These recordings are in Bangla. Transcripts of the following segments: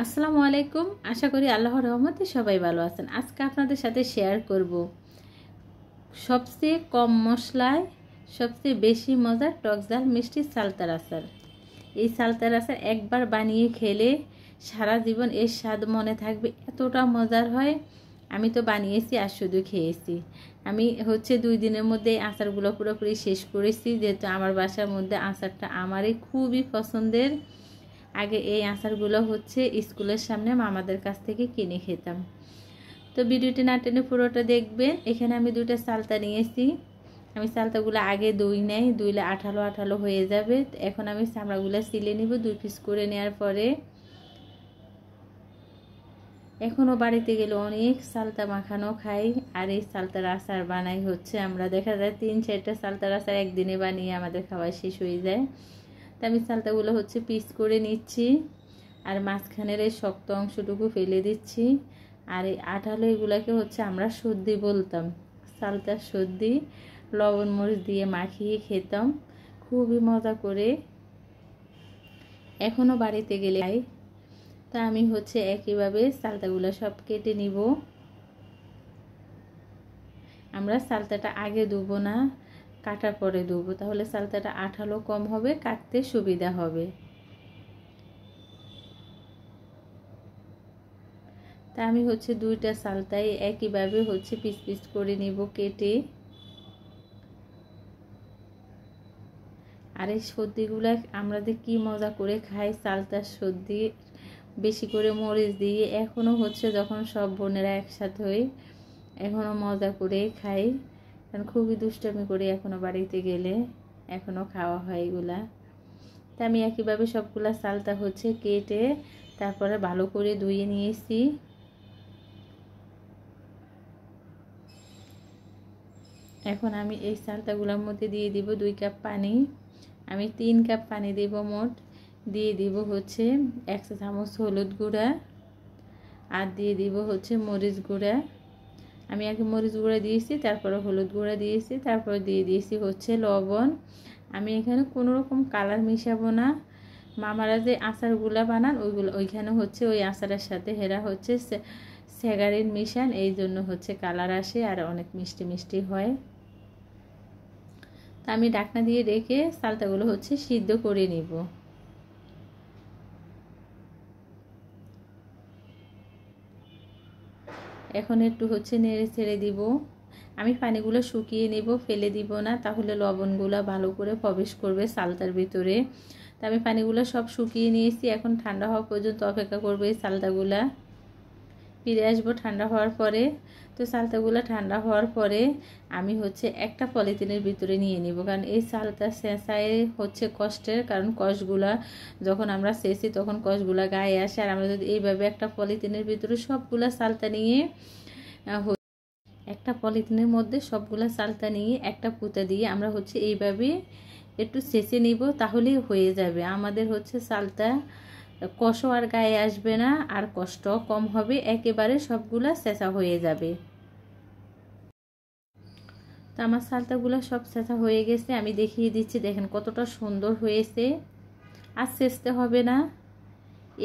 আসসালামু আলাইকুম। আশা করি আল্লাহর রহমতে সবাই ভালো আছেন। আজকে আপনাদের সাথে শেয়ার করব সবচেয়ে কম মশলায় সবচেয়ে বেশি মজার টক ঝাল মিষ্টি সালতার আচার। এই সালতার আচার একবার বানিয়ে খেলে সারা জীবন এর স্বাদ মনে থাকবে, এতটা মজার হয়। আমি তো বানিয়েছি আর শুধু খেয়েছি। আমি 2 দিনের মধ্যে এই আচারগুলো পুরোপুরি শেষ করেছি, যেহেতু আমার বাসার মধ্যে আচারটা আমারই খুবই পছন্দের। আগে এই আচারগুলো স্কুলের সামনে মামাদের কাছ থেকে কিনে খেতাম। তো ভিডিওটি না টেনে পুরোটা দেখবেন। এখানে আমি 2টা সালতা নিয়েছি। আমি সালতাগুলো আগে ধুইলে আঠালো আঠালো হয়ে যাবে। এখন আমি চামড়াগুলো ছিলে নিব 2 পিস করে নেওয়ার পরে। এখনও বাড়িতে গেলে অনেক সালতা মাখানো খাই, আর এই সালতার আচার বানাই আমরা দেখা যায় 3-4টা সালতার আচার একদিনে বানিয়ে আমাদের খাওয়া শেষ হয়ে যায়। তো আমি সালতাগুলো পিস করে নিচ্ছি, আর মাঝখানের এই শক্ত অংশটুকু ফেলে দিচ্ছি। আর এই আঠালো এগুলাকে আমরা সর্দি বলতাম, সালতার সর্দি। লবণ মরিচ দিয়ে মাখিয়ে খেতাম খুবই মজা করে। এখনও বাড়িতে গেলে খাই। তা আমি একইভাবে সালতাগুলো সব কেটে নিব। আমরা সালতাটা আগে ধুবো না, কাটার পরে ধুবো, তাহলে সালতাটা আঠালো কম হবে, কাটতে সুবিধা হবে। তা আমি 2টা সালতাই একইভাবে পিস পিস করে নিব কেটে। আর এই সর্দিগুলা আমরা যে কি মজা করে খাই, সালতার সর্দি বেশি করে মরিচ দিয়ে। এখনও যখন সব বোনেরা একসাথে হই, এখনও মজা করে খাই, কারণ খুবই দুষ্টামি করে এখনও বাড়িতে গেলে এখনও খাওয়া হয় এগুলা। তা আমি একইভাবে সবগুলা সালতা কেটে তারপরে ভালো করে ধুয়ে নিয়েছি। এখন আমি এই সালতাগুলোর মধ্যে দিয়ে দিব 2 কাপ পানি। আমি 3 কাপ পানি দেব মোট। দিয়ে দিব 1 চা চামচ হলুদ গুঁড়া, আর দিয়ে দিব মরিচ গুঁড়া। আমি আগে মরিচ গুঁড়া দিয়েছি, তারপরে হলুদ গুঁড়া দিয়েছি, তারপরে দিয়ে দিয়েছি লবণ। আমি এখানে কোনো রকম কালার মিশাবো না। মামারা যে আচারগুলা বানান ওইখানে ওই আচারের সাথে হেরা স্যাগারিন মিশান, এই জন্য কালার আসে আর অনেক মিষ্টি মিষ্টি হয়। তা আমি ঢাকনা দিয়ে রেখে সালতাগুলো সিদ্ধ করে নিব। এখন একটু নেড়ে ছেড়ে দিব। আমি পানিগুলো শুকিয়ে নেব, ফেলে দিব না, তাহলে লবণগুলো ভালো করে প্রবেশ করবে সালতার ভিতরে। তা আমি পানিগুলো সব শুকিয়ে নিয়েছি। এখন ঠান্ডা হওয়া পর্যন্ত অপেক্ষা করবো এই সালতাগুলা। ফিরে আসবো ঠান্ডা হওয়ার পরে। তো সালতাগুলো ঠান্ডা হওয়ার পরে আমি একটা পলিথিনের ভিতরে নিয়ে নিব, কারণ এই সালতা চেঁচায় কষ্টের, কারণ কষগুলা যখন আমরা চেঁচি তখন কষগুলা গায়ে আসে। আর আমরা যদি এইভাবে একটা পলিথিনের ভিতরে সবগুলা সালতা নিয়ে একটা পলিথিনের মধ্যে সবগুলা সালতা নিয়ে একটা পুঁতা দিয়ে আমরা এইভাবে একটু চেঁচে নিব, তাহলেই হয়ে যাবে আমাদের সালতা। কষও আর গায়ে আসবে না, আর কষ্ট কম হবে, একেবারে সবগুলা চেঁচা হয়ে যাবে। তো আমার সালতাগুলো সব চেঁচা হয়ে গেছে, আমি দেখিয়ে দিচ্ছি, দেখেন কতটা সুন্দর হয়েছে। আর চেঁচতে হবে না।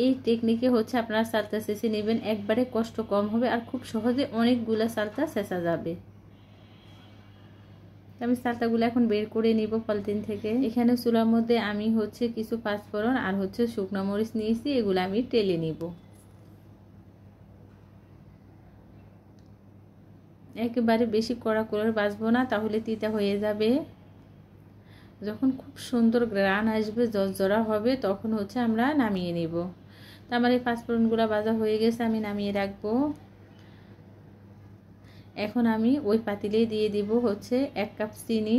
এই টেকনিকে আপনারা সালতা চেঁচে নেবেন, একবারে কষ্ট কম হবে, আর খুব সহজে অনেকগুলা সালতা চেঁচা যাবে। আমি সালতাগুলো এখন বের করে নিব পলিথিন থেকে। এখানে চুলার মধ্যে আমি কিছু পাঁচফোড়ন আর শুকনো মরিচ নিয়েছি, এগুলো আমি টেলে নিব। একেবারে বেশি কড়া করে ভাজবো না, তাহলে তিতা হয়ে যাবে। যখন খুব সুন্দর গ্রান আসবে, জর্জরা হবে, তখন আমরা নামিয়ে নিব। তো আমার এই পাঁচফোড়নগুলো ভাজা হয়ে গেছে, আমি নামিয়ে রাখবো। এখন আমি ওই পাতিলেই দিয়ে দিব 1 কাপ চিনি।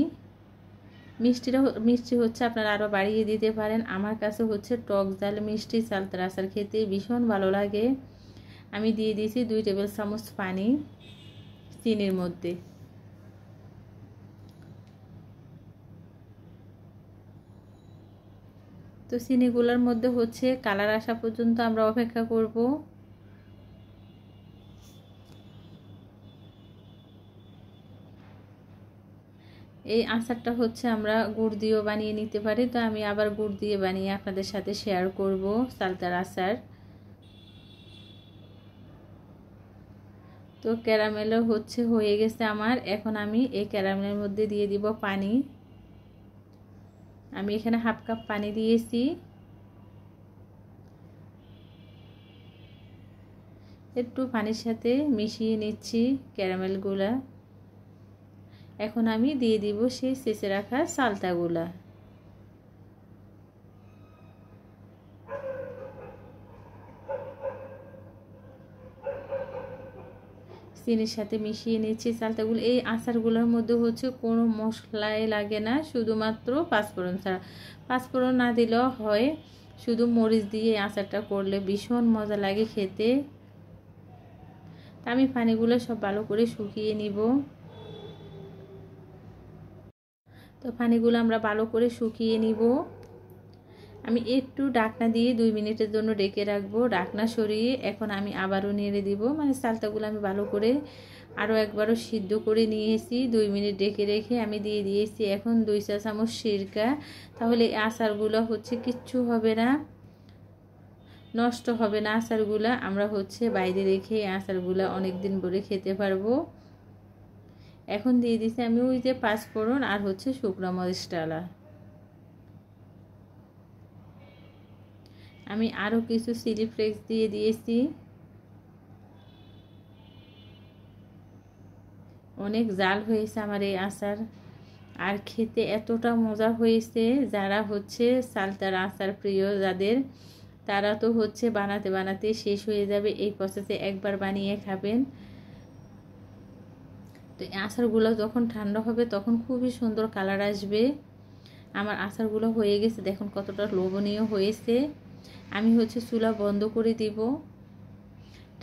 মিষ্টি আপনারা আরও বাড়িয়ে দিতে পারেন। আমার কাছে টক ঝাল মিষ্টি সালতার আচার খেতে ভীষণ ভালো লাগে। আমি দিয়ে দিয়েছি 2 টেবিল চামচ পানি চিনির মধ্যে। তো চিনিগুলোর মধ্যে কালার আসা পর্যন্ত আমরা অপেক্ষা করব। এই আচারটা আমরা গুড় দিয়েও বানিয়ে নিতে পারি। তো আমি আবার গুড় দিয়ে বানিয়ে আপনাদের সাথে শেয়ার করব সালতার আচার। তো ক্যারামেলও হয়ে গেছে আমার। এখন আমি এই ক্যারামেলের মধ্যে দিয়ে দিব পানি। আমি এখানে হাফ কাপ পানি দিয়েছি। একটু পানির সাথে মিশিয়ে নিচ্ছি ক্যারামেলগুলা। এখন আমি দিয়ে দিব সেই ছেঁচে রাখা সালতাগুলা। চিনির সাথে মিশিয়ে নিচ্ছি সালতাগুলো। এই আচারগুলোর মধ্যে কোনো মশলাই লাগে না, শুধুমাত্র পাঁচফোড়ন ছাড়া। পাঁচফোড়ন না দিলেও হয়, শুধু মরিচ দিয়ে আচারটা করলে ভীষণ মজা লাগে খেতে। আমি পানিগুলো সব ভালো করে শুকিয়ে নিব। তো পানিগুলো আমরা ভালো করে শুকিয়ে নিব। আমি একটু ঢাকনা দিয়ে 2 মিনিটের জন্য ঢেকে রাখবো। ঢাকনা সরিয়ে এখন আমি আবারও নেড়ে দিব। মানে সালতাগুলো আমি ভালো করে আরও একবারও সিদ্ধ করে নিয়েছি। 2 মিনিট ঢেকে রেখে আমি দিয়ে দিয়েছি এখন 2 চা চামচ সিরকা। তাহলে আচারগুলো কিচ্ছু হবে না, নষ্ট হবে না আচারগুলো। আমরা বাইরে রেখে আচারগুলো অনেক দিন ধরে খেতে পারবো। এখন দিয়ে দিচ্ছি আমি ওই যে পাঁচফোড়ন আর শুকনো মরিচ ডালা। আমি আরও কিছু চিলি ফ্লেক্স দিয়ে দিয়েছি। অনেক জাল হয়েছে আমার এই আচার, আর খেতে এতটা মজা হয়েছে। যারা সালতার আচার প্রিয় যাদের, তারা তো বানাতে বানাতে শেষ হয়ে যাবে। এই প্রসেসে একবার বানিয়ে খাবেন। তো এই আচারগুলো যখন ঠান্ডা হবে তখন খুবই সুন্দর কালার আসবে। আমার আচারগুলো হয়ে গেছে, দেখুন কতটা লোভনীয় হয়েছে। আমি চুলা বন্ধ করে দিব।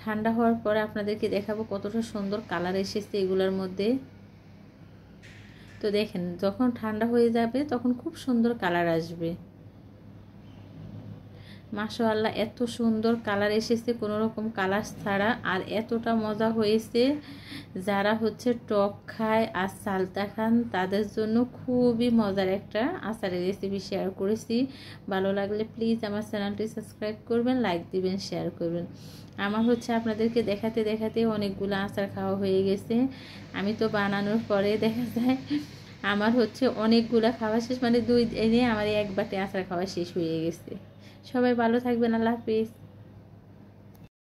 ঠান্ডা হওয়ার পরে আপনাদেরকে দেখাবো কতটা সুন্দর কালার এসেছে এগুলোর মধ্যে। তো দেখেন যখন ঠান্ডা হয়ে যাবে তখন খুব সুন্দর কালার আসবে। মাশাআল্লাহ, এত সুন্দর কালার এসেছে কোনো রকম কালার ছাড়া, আর এতটা মজা হয়েছে। যারা টক খায় আর সালতা খান তাদের জন্য খুবই মজার একটা আচারের রেসিপি শেয়ার করেছি। ভালো লাগলে প্লিজ আমার চ্যানেলটি সাবস্ক্রাইব করবেন, লাইক দিবেন, শেয়ার করবেন। আমার আপনাদেরকে দেখাতে দেখাতে অনেকগুলো আচার খাওয়া হয়ে গেছে। আমি তো বানানোর পরে দেখা যায় আমার অনেকগুলো খাওয়া শেষ, মানে 2 দিনে আমার এক বাটি আচার খাওয়া শেষ হয়ে গেছে। সবাই ভালো থাকবেন, আল্লাহ হাফিজ।